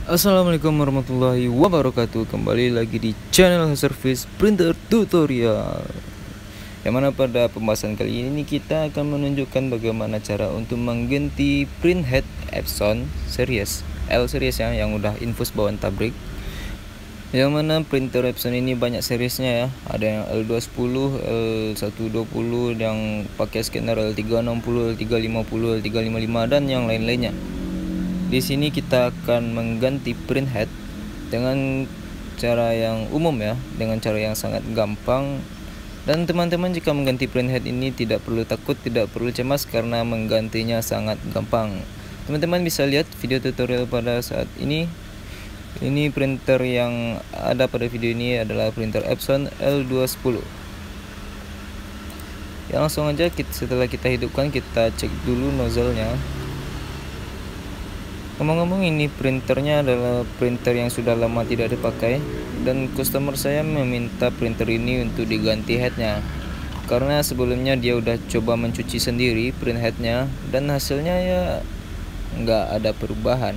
Assalamualaikum warahmatullahi wabarakatuh. Kembali lagi di channel Service Printer Tutorial, yang mana pada pembahasan kali ini kita akan menunjukkan bagaimana cara untuk mengganti printhead Epson series L series yang udah infus bawaan tabrik. Yang mana printer Epson ini banyak seriesnya ya. Ada yang L210, L120 yang pakai scanner L360, L350, L355 dan yang lain-lainnya. Di sini kita akan mengganti printhead dengan cara yang umum ya, dengan cara yang sangat gampang. Dan teman-teman jika mengganti printhead ini tidak perlu takut, tidak perlu cemas karena menggantinya sangat gampang. Teman-teman bisa lihat video tutorial pada saat ini. Ini printer yang ada pada video ini adalah printer Epson L210. Ya, langsung aja setelah kita hidupkan, kita cek dulu nozzle-nya. Ngomong-ngomong, ini printernya adalah printer yang sudah lama tidak dipakai, dan customer saya meminta printer ini untuk diganti headnya karena sebelumnya dia udah coba mencuci sendiri print headnya dan hasilnya ya nggak ada perubahan,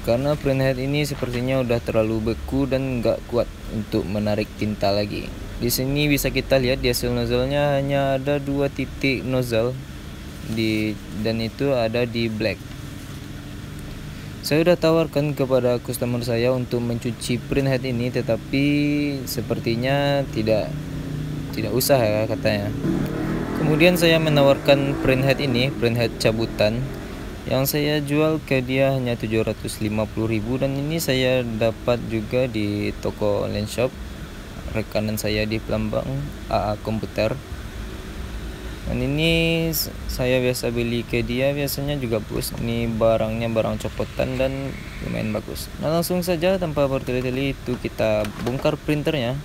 karena print head ini sepertinya udah terlalu beku dan nggak kuat untuk menarik tinta lagi. Di sini bisa kita lihat di hasil nozzle-nya hanya ada 2 titik nozzle dan itu ada di black. Saya udah tawarkan kepada customer saya untuk mencuci printhead ini, tetapi sepertinya tidak usah ya katanya. Kemudian saya menawarkan printhead ini, printhead cabutan, yang saya jual ke dia hanya 750.000, dan ini saya dapat juga di toko online shop rekanan saya di Pelambang AA Komputer. Dan ini saya biasa beli ke dia, biasanya juga bagus. Ini barangnya barang copotan dan lumayan bagus. Nah, langsung saja tanpa bertele-tele itu kita bongkar printernya.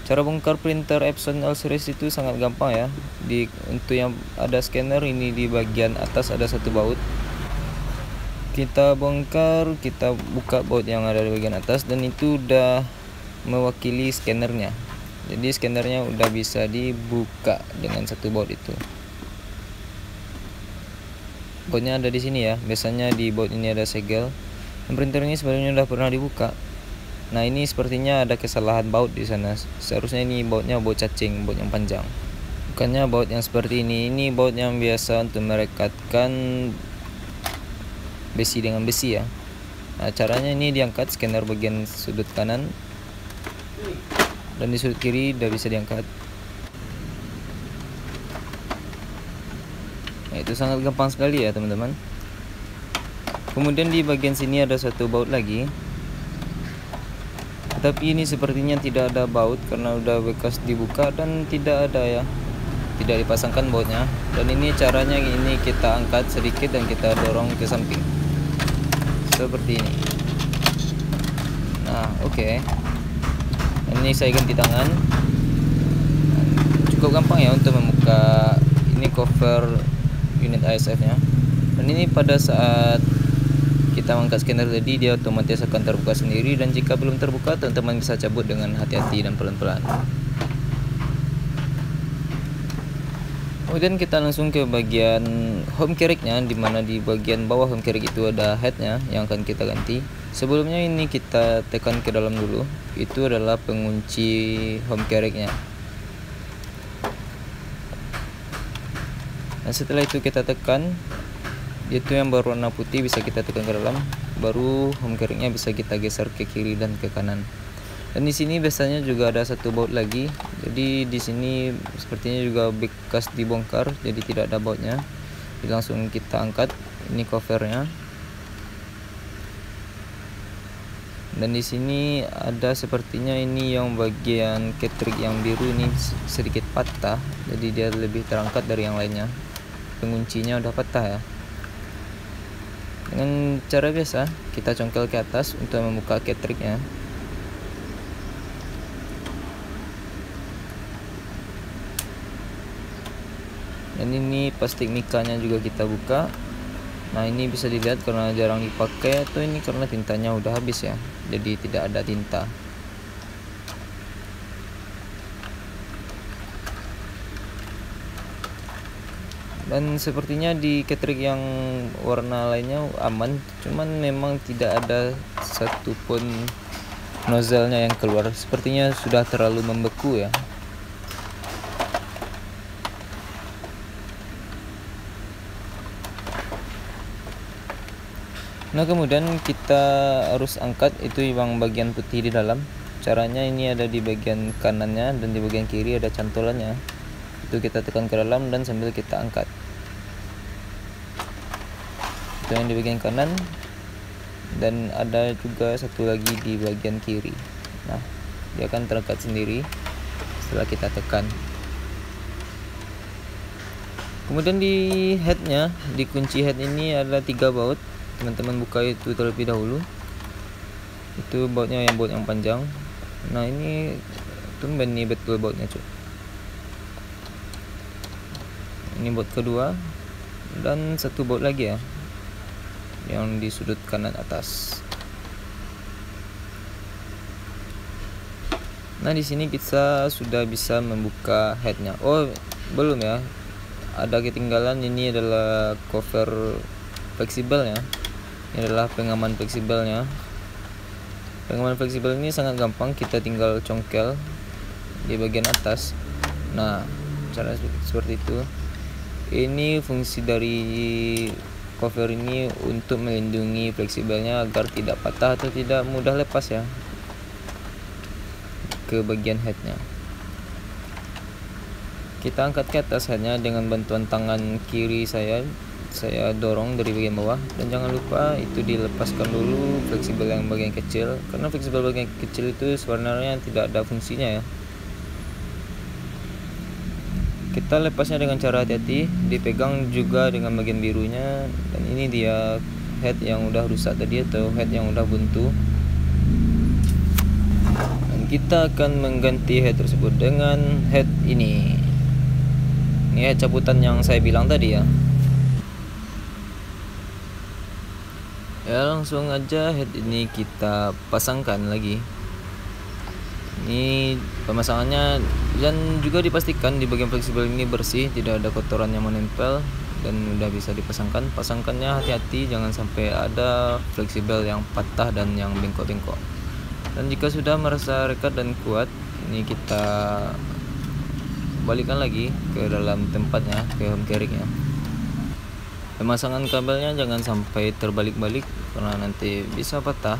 Cara bongkar printer Epson L series itu sangat gampang ya. Untuk yang ada scanner ini, di bagian atas ada satu baut. Kita bongkar, kita buka baut yang ada di bagian atas, dan itu udah mewakili scannernya. Jadi scannernya udah bisa dibuka dengan satu baut itu. Bautnya ada di sini ya. Biasanya di baut ini ada segel. Dan printer ini sebenarnya udah pernah dibuka. Nah, ini sepertinya ada kesalahan baut di sana. Seharusnya ini bautnya baut cacing, baut yang panjang. Bukannya baut yang seperti ini. Ini baut yang biasa untuk merekatkan besi dengan besi ya. Nah, caranya ini diangkat scanner bagian sudut kanan, dan di sudut kiri udah bisa diangkat. Nah, itu sangat gampang sekali ya teman-teman. Kemudian di bagian sini ada satu baut lagi, tapi ini sepertinya tidak ada baut karena udah bekas dibuka dan tidak ada ya, tidak dipasangkan bautnya. Dan ini caranya, ini kita angkat sedikit dan kita dorong ke samping seperti ini. Nah, oke. Ini saya ganti tangan. Cukup gampang ya untuk membuka ini cover unit ASF nya. Dan ini pada saat kita mengangkat scanner tadi, dia otomatis akan terbuka sendiri, dan jika belum terbuka teman-teman bisa cabut dengan hati-hati dan pelan-pelan. Kemudian kita langsung ke bagian home carriage-nya, dimana di bagian bawah home carriage itu ada head-nya yang akan kita ganti. Sebelumnya ini kita tekan ke dalam dulu. Itu adalah pengunci home carriage-nya. Nah, setelah itu kita tekan, itu yang berwarna putih bisa kita tekan ke dalam, baru home carriage-nya bisa kita geser ke kiri dan ke kanan. Dan di sini biasanya juga ada satu baut lagi. Jadi di sini sepertinya juga bekas dibongkar, jadi tidak ada bautnya. Jadi langsung kita angkat ini covernya. Dan di sini ada sepertinya ini yang bagian ketrik yang biru ini sedikit patah, jadi dia lebih terangkat dari yang lainnya. Penguncinya udah patah ya. Dengan cara biasa kita congkel ke atas untuk membuka ketriknya. Dan ini plastik mikanya juga kita buka. Nah, ini bisa dilihat karena jarang dipakai, atau ini karena tintanya udah habis ya, jadi tidak ada tinta. Dan sepertinya di catering yang warna lainnya aman, cuman memang tidak ada satupun nozzle-nya yang keluar. Sepertinya sudah terlalu membeku ya. Nah, kemudian kita harus angkat itu yang bagian putih di dalam. Caranya ini ada di bagian kanannya dan di bagian kiri ada cantolannya. Itu kita tekan ke dalam dan sambil kita angkat. Itu yang di bagian kanan, dan ada juga satu lagi di bagian kiri. Nah, dia akan terangkat sendiri setelah kita tekan. Kemudian di headnya, di kunci head ini ada 3 baut. Teman-teman buka itu terlebih dahulu. Itu bautnya yang baut yang panjang. Nah, ini tumben nih betul bautnya, cuy. Ini baut kedua dan satu baut lagi ya, yang di sudut kanan atas. Nah, di sini kita sudah bisa membuka headnya. Oh, belum ya. Ada ketinggalan, ini adalah cover fleksibelnya. Ini adalah pengaman fleksibelnya. Pengaman fleksibel ini sangat gampang, kita tinggal congkel di bagian atas. Nah, cara seperti itu. Ini fungsi dari cover ini untuk melindungi fleksibelnya agar tidak patah atau tidak mudah lepas ya ke bagian headnya. Kita angkat ke atas headnya dengan bantuan tangan kiri saya dorong dari bagian bawah, dan jangan lupa itu dilepaskan dulu fleksibel yang bagian kecil, karena fleksibel bagian kecil itu sebenarnya tidak ada fungsinya ya. Kita lepasnya dengan cara hati-hati, dipegang juga dengan bagian birunya. Dan ini dia head yang udah rusak tadi atau head yang udah buntu. Dan kita akan mengganti head tersebut dengan head ini. Ini head cabutan yang saya bilang tadi ya. Ya, langsung aja head ini kita pasangkan lagi. Ini pemasangannya, dan juga dipastikan di bagian fleksibel ini bersih, tidak ada kotoran yang menempel, dan udah bisa dipasangkan. Pasangkannya hati-hati, jangan sampai ada fleksibel yang patah dan yang bengkok-bengkok. Dan jika sudah merasa rekat dan kuat, ini kita balikkan lagi ke dalam tempatnya, ke home carriage-nya. Pemasangan kabelnya jangan sampai terbalik-balik karena nanti bisa patah.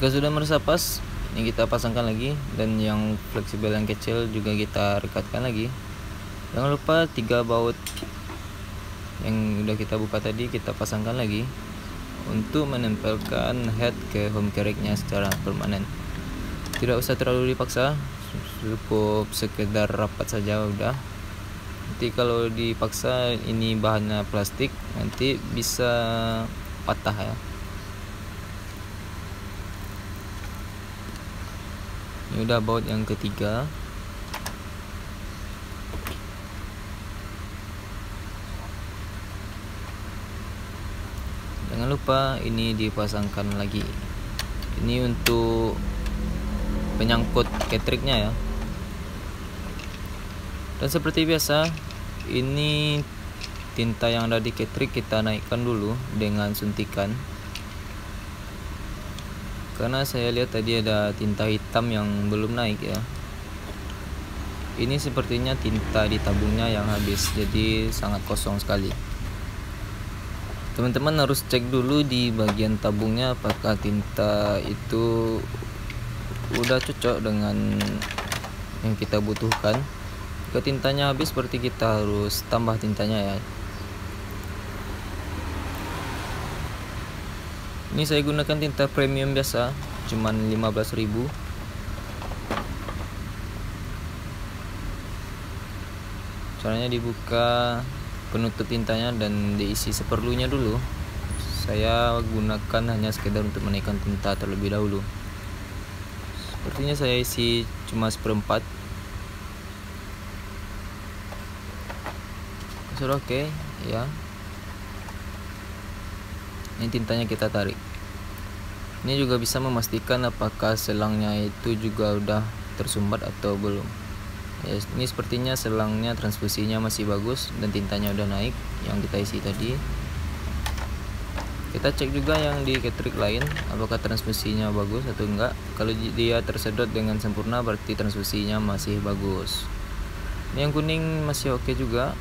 Jika sudah merasa pas, ini kita pasangkan lagi, dan yang fleksibel yang kecil juga kita rekatkan lagi. Jangan lupa 3 baut yang udah kita buka tadi kita pasangkan lagi untuk menempelkan head ke home carriage-nya secara permanen. Tidak usah terlalu dipaksa, cukup sekedar rapat saja udah. Nanti kalau dipaksa, ini bahannya plastik, nanti bisa patah ya. Ini udah baut yang ketiga. Jangan lupa ini dipasangkan lagi. Ini untuk penyangkut catering-nya ya. Dan seperti biasa, ini tinta yang ada di catering kita naikkan dulu dengan suntikan. Karena saya lihat tadi ada tinta hitam yang belum naik ya. Ini sepertinya tinta di tabungnya yang habis, jadi sangat kosong sekali. Teman-teman harus cek dulu di bagian tabungnya apakah tinta itu udah cocok dengan yang kita butuhkan. Jika tintanya habis, berarti kita harus tambah tintanya ya. Ini saya gunakan tinta premium biasa, cuman 15.000. Caranya dibuka penutup tintanya dan diisi seperlunya dulu. Saya gunakan hanya sekedar untuk menaikkan tinta terlebih dahulu. Sepertinya saya isi cuma 1/4. Sudah oke ya. Ini tintanya kita tarik. Ini juga bisa memastikan apakah selangnya itu juga udah tersumbat atau belum. Ya, ini sepertinya selangnya transfusinya masih bagus dan tintanya udah naik yang kita isi tadi. Kita cek juga yang di ketrik lain apakah transfusinya bagus atau enggak. Kalau dia tersedot dengan sempurna berarti transfusinya masih bagus. Ini yang kuning masih oke juga.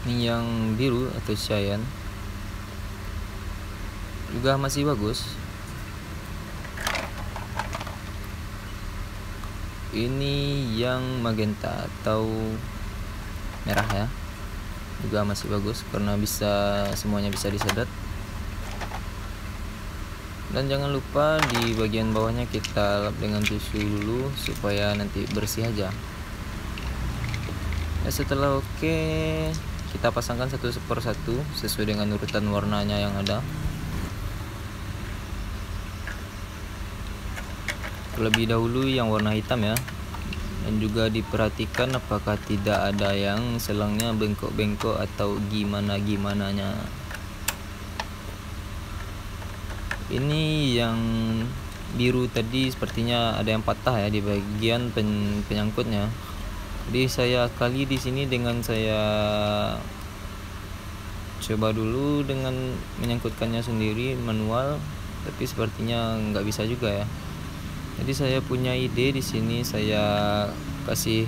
Ini yang biru atau cyan juga masih bagus. Ini yang magenta atau merah ya, juga masih bagus karena semuanya bisa disedot. Dan jangan lupa di bagian bawahnya kita lap dengan tisu dulu supaya nanti bersih aja. Ya, setelah oke, kita pasangkan satu per satu sesuai dengan urutan warnanya yang ada. Terlebih dahulu yang warna hitam ya, dan juga diperhatikan apakah tidak ada yang selangnya bengkok-bengkok atau gimana-gimananya. Ini yang biru tadi sepertinya ada yang patah ya di bagian penyangkutnya. Jadi saya kali di sini dengan saya coba dulu dengan menyangkutkannya sendiri manual, tapi sepertinya nggak bisa juga ya. Jadi saya punya ide di sini, saya kasih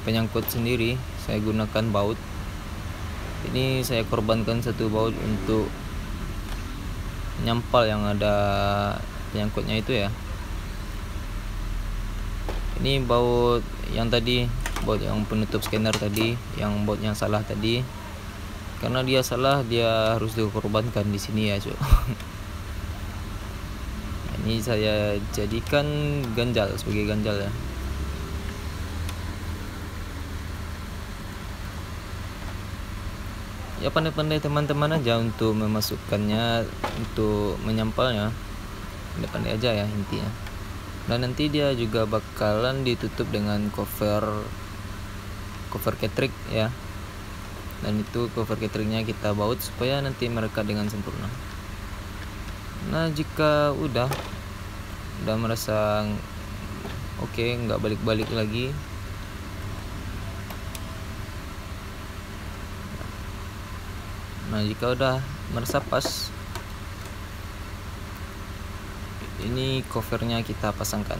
penyangkut sendiri. Saya gunakan baut. Ini saya korbankan satu baut untuk nyampal yang ada penyangkutnya itu ya. Ini baut yang tadi, baut yang penutup scanner tadi, yang bautnya salah tadi. Karena dia salah, dia harus dikorbankan di sini ya, cuy. Ini saya jadikan ganjal sebagai ganjal ya. Ya pandai-pandai teman-teman aja untuk memasukkannya, untuk menyampalnya. Pandai-pandai aja ya intinya. Dan nanti dia juga bakalan ditutup dengan cover ketrik ya. Dan itu cover ketriknya kita baut supaya nanti merekat dengan sempurna. Nah, jika udah merasa oke, nggak balik-balik lagi, nah jika udah merasa pas, ini covernya kita pasangkan.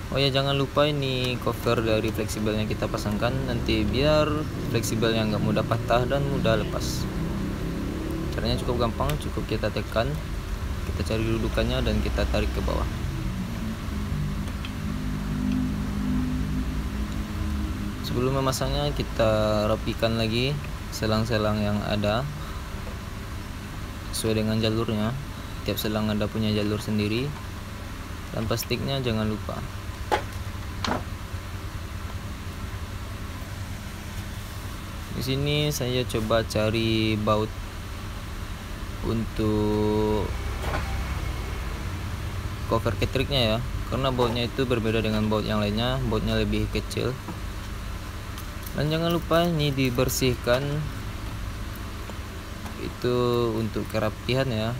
Oh ya, jangan lupa ini cover dari fleksibelnya kita pasangkan, nanti biar fleksibelnya nggak mudah patah dan mudah lepas. Caranya cukup gampang, cukup kita tekan, kita cari dudukannya dan kita tarik ke bawah. Sebelum memasangnya kita rapikan lagi selang-selang yang ada sesuai dengan jalurnya. Tiap selang ada punya jalur sendiri. Dan plastiknya jangan lupa. Di sini saya coba cari baut untuk cover ketriknya ya, karena bautnya itu berbeda dengan baut yang lainnya, bautnya lebih kecil. Dan jangan lupa ini dibersihkan, itu untuk kerapihan ya,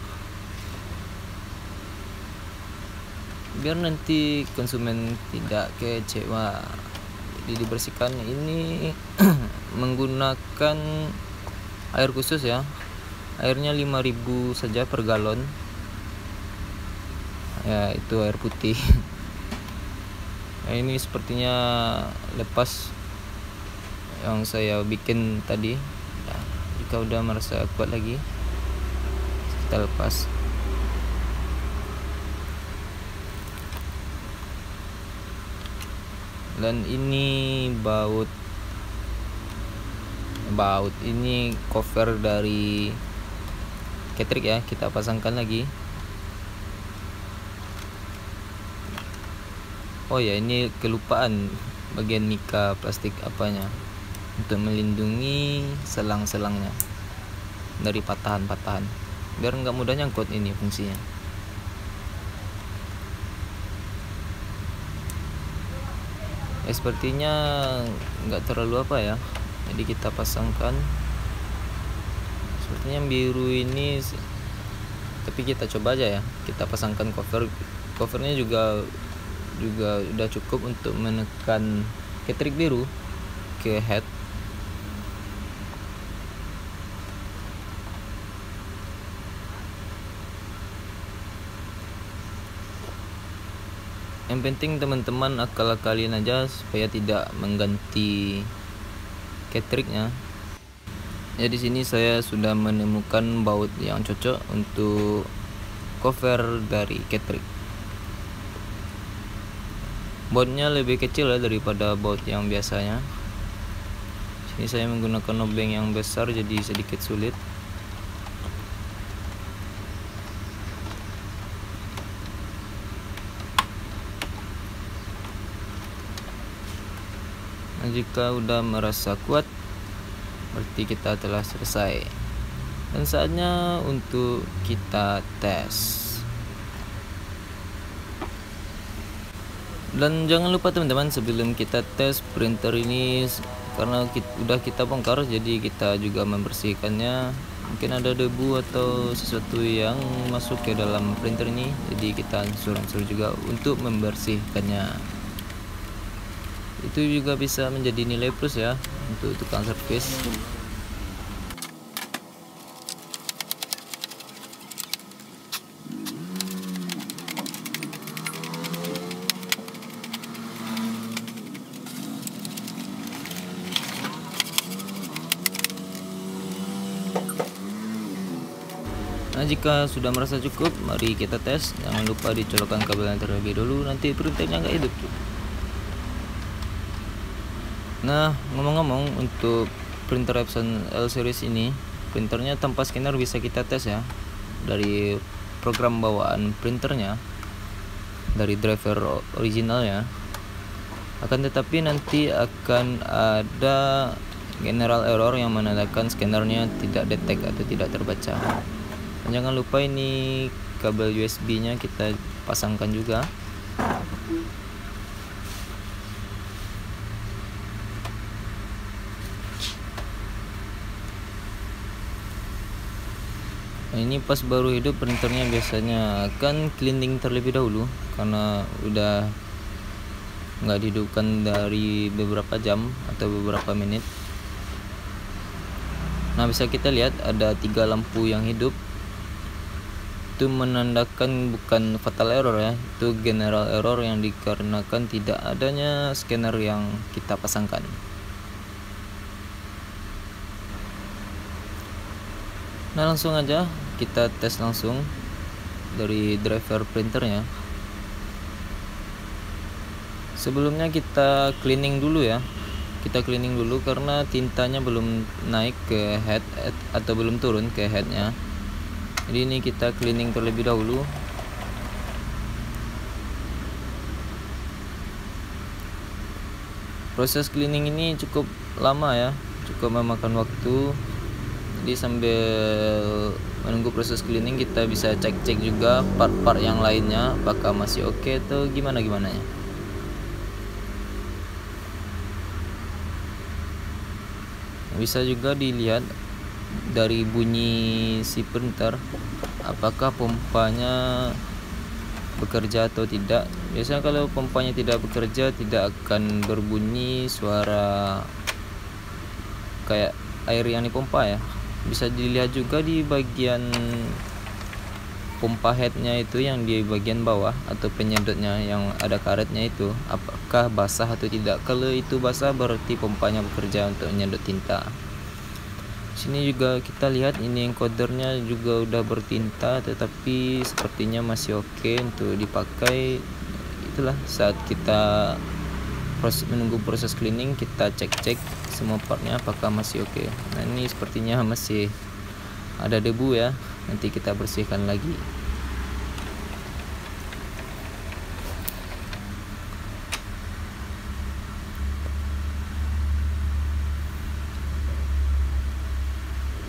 biar nanti konsumen tidak kecewa. Jadi dibersihkan ini menggunakan air khusus ya, airnya 5.000 saja per galon ya, itu air putih. Nah, ini sepertinya lepas yang saya bikin tadi. Nah, jika udah merasa kuat lagi, kita lepas. Dan ini baut ini cover dari ketrik ya, kita pasangkan lagi. Oh ya, ini kelupaan bagian mika plastik apanya, untuk melindungi selang-selangnya dari patahan-patahan, biar nggak mudah nyangkut. Ini fungsinya. Sepertinya nggak terlalu apa ya, jadi kita pasangkan. Sepertinya yang biru ini, tapi kita coba aja ya, kita pasangkan cover covernya juga udah cukup untuk menekan ketrik biru ke head. Yang penting teman-teman akal-akalin aja supaya tidak mengganti ketriknya. Ya, di sini saya sudah menemukan baut yang cocok untuk cover dari ketrik. Bautnya lebih kecil ya daripada baut yang biasanya. Sini saya menggunakan obeng yang besar jadi sedikit sulit. Nah, jika udah merasa kuat, berarti kita telah selesai. Dan saatnya untuk kita tes. Dan jangan lupa teman-teman, sebelum kita tes printer ini, karena kita bongkar, jadi kita juga membersihkannya. Mungkin ada debu atau sesuatu yang masuk ke dalam printer ini, jadi kita suruh juga untuk membersihkannya. Itu juga bisa menjadi nilai plus ya untuk tukang servis. Nah, jika sudah merasa cukup, mari kita tes. Jangan lupa dicolokkan kabelnya terlebih dulu, nanti printernya nggak hidup. Nah, ngomong-ngomong, untuk printer Epson L series ini, printernya tanpa scanner bisa kita tes ya, dari program bawaan printernya, dari driver originalnya. Akan tetapi nanti akan ada general error yang menandakan scannernya tidak detect atau tidak terbaca. Dan jangan lupa ini kabel USB nya kita pasangkan juga. Nah, ini pas baru hidup printernya biasanya akan cleaning terlebih dahulu karena udah nggak dihidupkan dari beberapa jam atau beberapa menit. Nah, bisa kita lihat ada 3 lampu yang hidup. Itu menandakan bukan fatal error ya, itu general error yang dikarenakan tidak adanya scanner yang kita pasangkan. Nah, langsung aja kita tes langsung dari driver printernya. Sebelumnya kita cleaning dulu ya. Kita cleaning dulu karena tintanya belum naik ke head atau belum turun ke headnya. Jadi ini kita cleaning terlebih dahulu. Proses cleaning ini cukup lama ya, cukup memakan waktu. Jadi sambil menunggu proses cleaning kita bisa cek-cek juga part-part yang lainnya apakah masih oke atau gimana ya. Bisa juga dilihat dari bunyi si printer apakah pompanya bekerja atau tidak. Biasanya kalau pompanya tidak bekerja tidak akan berbunyi suara kayak air yang dipompa ya. Bisa dilihat juga di bagian pompa headnya itu yang di bagian bawah atau penyedotnya yang ada karetnya itu apakah basah atau tidak. Kalau itu basah berarti pompanya bekerja untuk menyedot tinta. Sini juga kita lihat ini encodernya juga udah bertinta tetapi sepertinya masih oke untuk dipakai. Itulah saat kita menunggu proses cleaning kita cek-cek semua partnya apakah masih oke. Nah, ini sepertinya masih ada debu ya, nanti kita bersihkan lagi.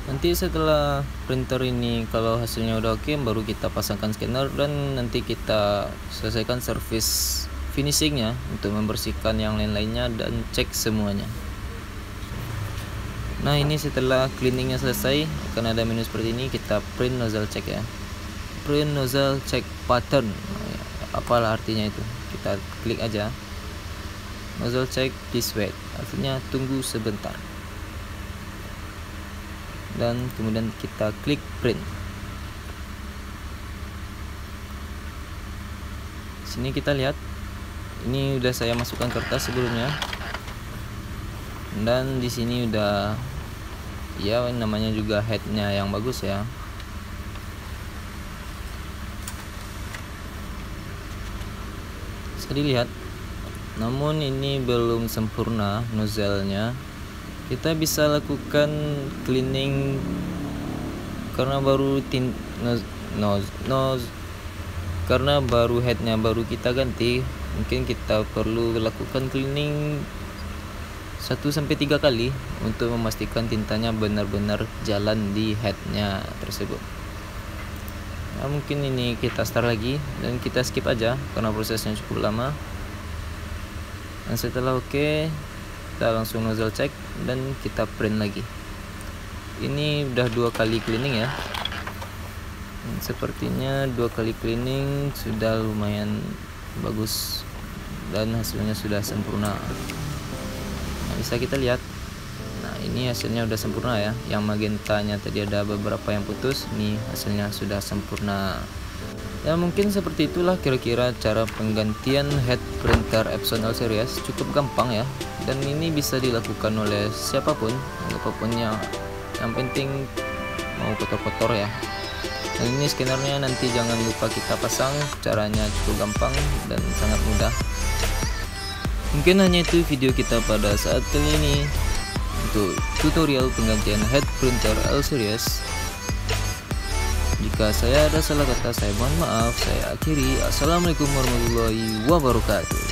Nanti setelah printer ini kalau hasilnya udah oke, baru kita pasangkan scanner dan nanti kita selesaikan service finishingnya untuk membersihkan yang lain-lainnya dan cek semuanya. Nah, ini setelah cleaningnya selesai akan ada menu seperti ini. Kita print nozzle check ya, print nozzle check pattern. apalah artinya itu. Kita klik aja nozzle check please wait, artinya tunggu sebentar, dan kemudian kita klik print. Sini kita lihat, ini udah saya masukkan kertas sebelumnya, dan di sini udah ya namanya juga headnya yang bagus ya. Bisa dilihat, namun ini belum sempurna nozzle-nya. Kita bisa lakukan cleaning karena baru karena baru headnya baru kita ganti. Mungkin kita perlu lakukan cleaning 1-3 kali untuk memastikan tintanya benar-benar jalan di headnya tersebut. Nah, mungkin ini kita start lagi dan kita skip aja karena prosesnya cukup lama. Dan setelah oke, kita langsung nozzle check dan kita print lagi. Ini udah 2 kali cleaning ya. Sepertinya 2 kali cleaning sudah lumayan bagus dan hasilnya sudah sempurna. Nah, bisa kita lihat. Nah, ini hasilnya udah sempurna ya. Yang magentanya tadi ada beberapa yang putus, ini hasilnya sudah sempurna. Ya mungkin seperti itulah kira-kira cara penggantian head printer Epson L Series. Cukup gampang ya, dan ini bisa dilakukan oleh siapapun, apapun yang penting mau kotor-kotor ya. Dan ini scannernya nanti jangan lupa kita pasang, caranya cukup gampang dan sangat mudah. Mungkin hanya itu video kita pada saat kali ini untuk tutorial penggantian head printer L Series. Jika saya ada salah kata, saya mohon maaf. Saya akhiri. Assalamualaikum warahmatullahi wabarakatuh.